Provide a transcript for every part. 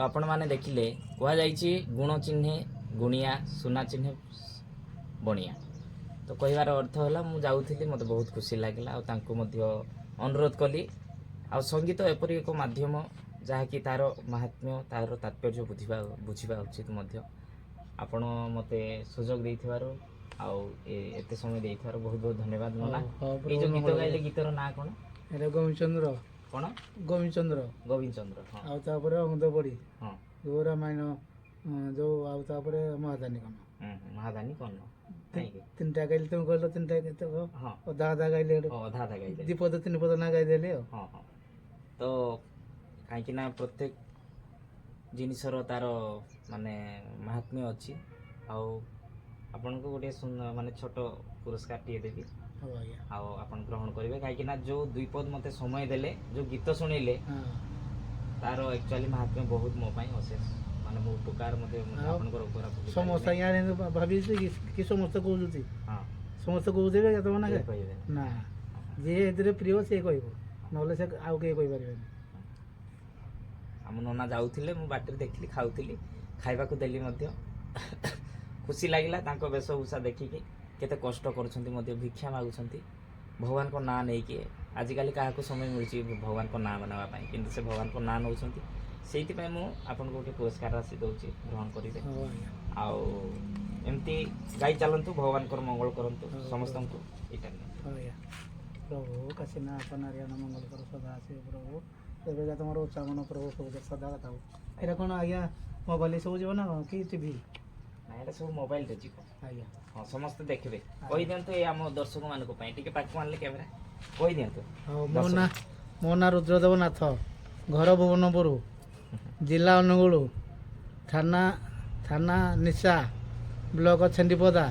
आपण मैंने देखिले कहुई गुण चिन्हे गुणिया सुना चिन्हे बणिया। तो कहबार अर्थ है मुझे जाऊँगी मत बहुत खुशी लगे अनुरोध कली आ संगीत एपरी एक मध्यम जहाँकि तार महात्म्य तार तात्पर्य बुझा उचित आपण मते सुजोग देइथिबारो एते समय देइथिबारो बहुत बहुत धन्यवाद नना। ये जो गीत गाइले गीतर ना कोन एटा गोविंद चंद्र कोन गोविंद चंद्र हां आ तापरे अमुद पड़ी हां जो रामायण जो आ तापरे महादानी कोन महादानी कोन तीनटा गाइले तुम कहलो तीनटा गीत हां आधा आधा गाइले आधा आधा गाइले दीपद तीन पद ना गाइ देले हां हां। तो कहीं ना प्रत्येक जिनसर तार माने महात्म्य अच्छी आपण को गोटे माने छोट पुरस्कार टे देवी आपन ग्रहण करेंगे कहीं जो द्विपद मते समय देले जो गीत शुणिले तार एक्चुअली महात्म्य बहुत मो पाई अशेष माने मो उपकार मते आपनकर ऊपर समस्त यार भाबी कि समस्त कहउती हां समस्त कहउ देबे या तो ना ना जे एतरे प्रिय से कहबो नले से आउ के कहि परिबे आम नना जाऊले मु बाटर देखली खाऊली खाइबा को देली मध्य खुशी लगिला तांको वेशभूषा देखिकी केते कष्ट कर भिक्षा मागुंट भगवान को ना नहीं कि आजिकल क्या समय मिलूँ भगवान को ना बनावा कि से भगवान को ना नौ से आपन को पुरस्कार राशि दूसरी ग्रहण करेंगे आमती गाई चलतु भगवान को मंगल करूँ समस्त को प्रभु काशीना मंगल कर सदा आस प्रभु एवं तुम उच्चामन प्रभु सब सदा था यहाँ कौन आज्ञा मोबाइल सब जीव ना कि टीवी ना सब मोबाइल रे जीव आज्ञा हाँ समस्त देखबे कही दिंतु ये आम दर्शक मान पाक मानले कैमेरा कही दिंतु मो ना रुद्रदेव नाथ घर भुवनपुर जिला अनुगुल थाना थाना निशा ब्लॉक छेंडीपदा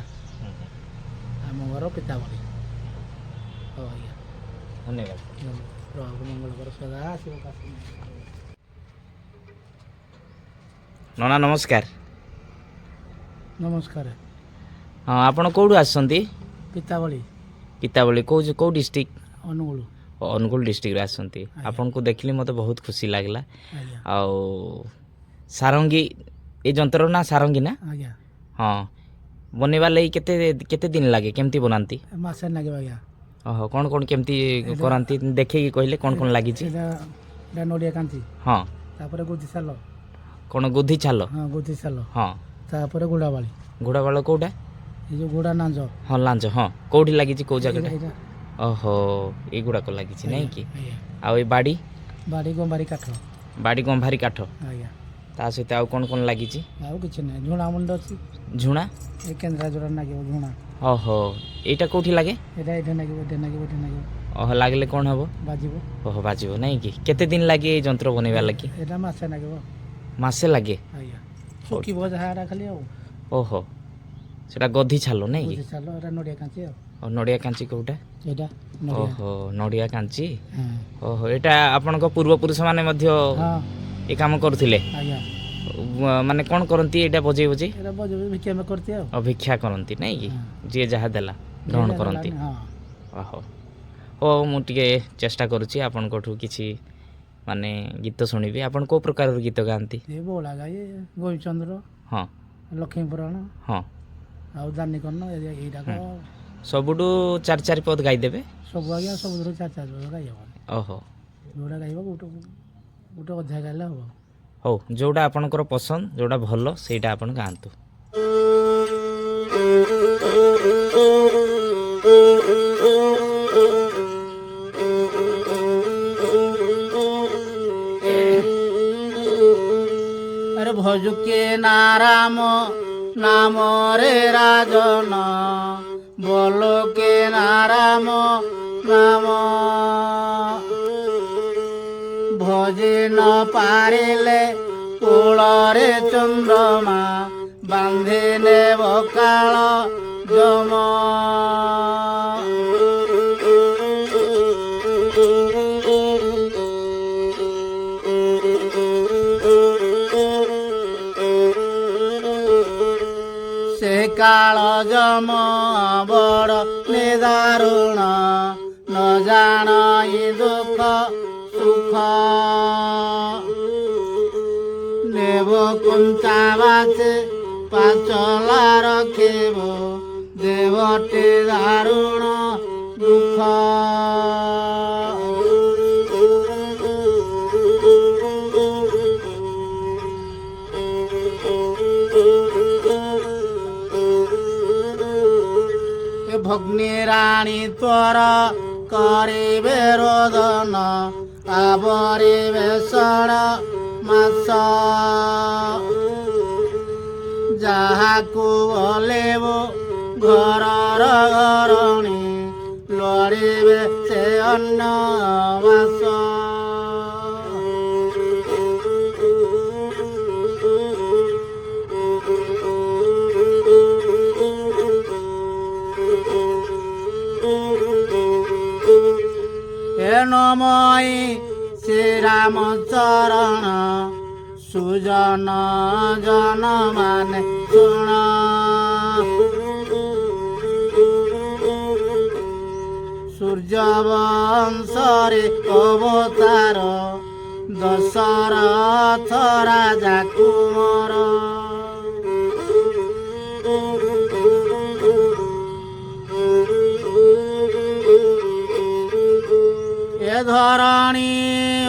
आम घर पितामणी हाँ आज्ञा धन्यवाद प्रभु मंगल कर सदा आसो नना नमस्कार नमस्कार हाँ आपण कौटू आसछंती पितावली पितावली कौ डिस्ट्रिक्ट अनुगुल अनुगुल डिस्ट्रिक्ट आसछंती आपण को देखली मते बहुत खुशी लागला आ सारंगी ए जंतर ना सारंगी ना आज्ञा हाँ बनेवा लई केते केते दिन लागे केमती बनांती मासे लागे आज्ञा ओहो कौन कौन केमती करांती देखे कि कहले कौन कौन लागि छी एटा नडिया कांची हां तापरे गुदी सालो कौन गुधी छालो हां गुदी सालो हां तापरे गुड़ाबाली गुड़ाबाल कोडा ए जो गुड़ा नांज हां लांज हां कोठी लागि छी को जगह ओहो ए गुडा को लागि छी नै कि आ ए बाड़ी बाड़ी गंभारी काठ बाड़ी गंभारी काठ आज्ञा ता सहित आ कौन कौन लागि छी आ किछ नै झुणा मुंड अछि झुणा ए केंद्रा जोड़ा नागियो झुणा ओहो एटा कोठी लागे एटा एटा नागियो ओहो लागले कोन हबो बाजिबो ओहो बाजिबो नै कि केते दिन लागि ए जंत्र बनेबा लागि एटा मासे नागियो मासे लागे आज्ञा सुकी बजाहारा खाली ओहो सेटा गधी छालो नै कि गुदी सालो एटा नडिया कांची और नडिया कांची कोटा एटा ओहो नडिया कांची हां ओहो एटा आपन को पूर्व पुरुष माने मध्य हां ए काम करथिले आज्ञा माने कोन करंती एटा बजे बजे एटा बजे भिक्षा में करती अभिक्षा करंती नै कि जे जहा देला ग्रहण करंती हां ओहो हो मु टिके चेष्टा करूची आपन कोठू किछि माने गीत सुनिबी आपन को प्रकार गीत गांती ए बोला गाय गोविंद चंद्र हां लक्ष्मी पुराण हां आ दानी कर्ण एटा को सबुडू चार चार पद गाई देबे सब आज्ञा सब चार चार गाय ओहो जोड़ा गाइबो गोटे गोटे अध्याय गाइला हो हो जोड़ा आपनकर पसंद जोड़ा भलो सेटा आपन गांतु अरे भजुके नाराम नाम रे राजन बोलो के नाराम नाम भजे न पारिले कूलरे चंद्रमा बांधिने बकाल जम से काल जम बड़ निदारुण न जान दुख सुख ପଞ୍ଚାବାଚେ ପାଚଲା ରଖିବ ଦେବଟେ ଦାରୁଣ ଦୁଃଖ। ଭଗ୍ନି ରାଣୀ ତୋର କରିବେ ରୋଦନ ଆବରିବେ ଷଡ଼ ମାସ। ଯାହାକୁ ବୋଲେବ ଘରର ଘରଣୀ ଲଢ଼ିବେ ସେ ଅନ୍ନବାସ। ନମଇ ଶ୍ରୀରାମଚରଣ ସୁଜନ ଜନ ମାନେ ଶୁଣ। ସୂର୍ଯ୍ୟବଂଶରେ ଅବତାର ଦଶରଥ ରାଜା କୁମର। ଏ ଧରଣୀ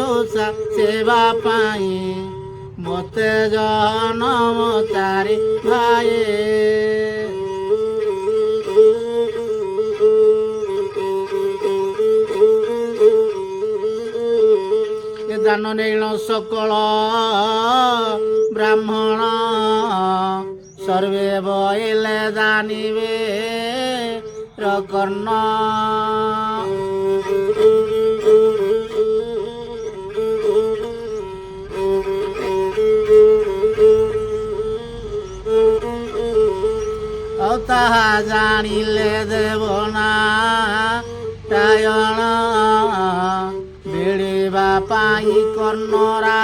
ଉଷା ସେବା ପାଇଁ ମତେ ଜନମ ଚାରି ଭାଇ। ଏ ଦାନ ନୀଳ ସକଳ ବ୍ରାହ୍ମଣ ସର୍ବେ ବଇଲେ ଜାଣିବେ ରକର୍ଣ୍ଣ। ଆଉ ତାହା ଜାଣିଲେ ଦେବନା ରାୟଣ ଭିଡ଼ିବା ପାଇଁ କର୍ଣ୍ଣରା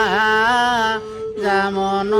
ଜାମନ।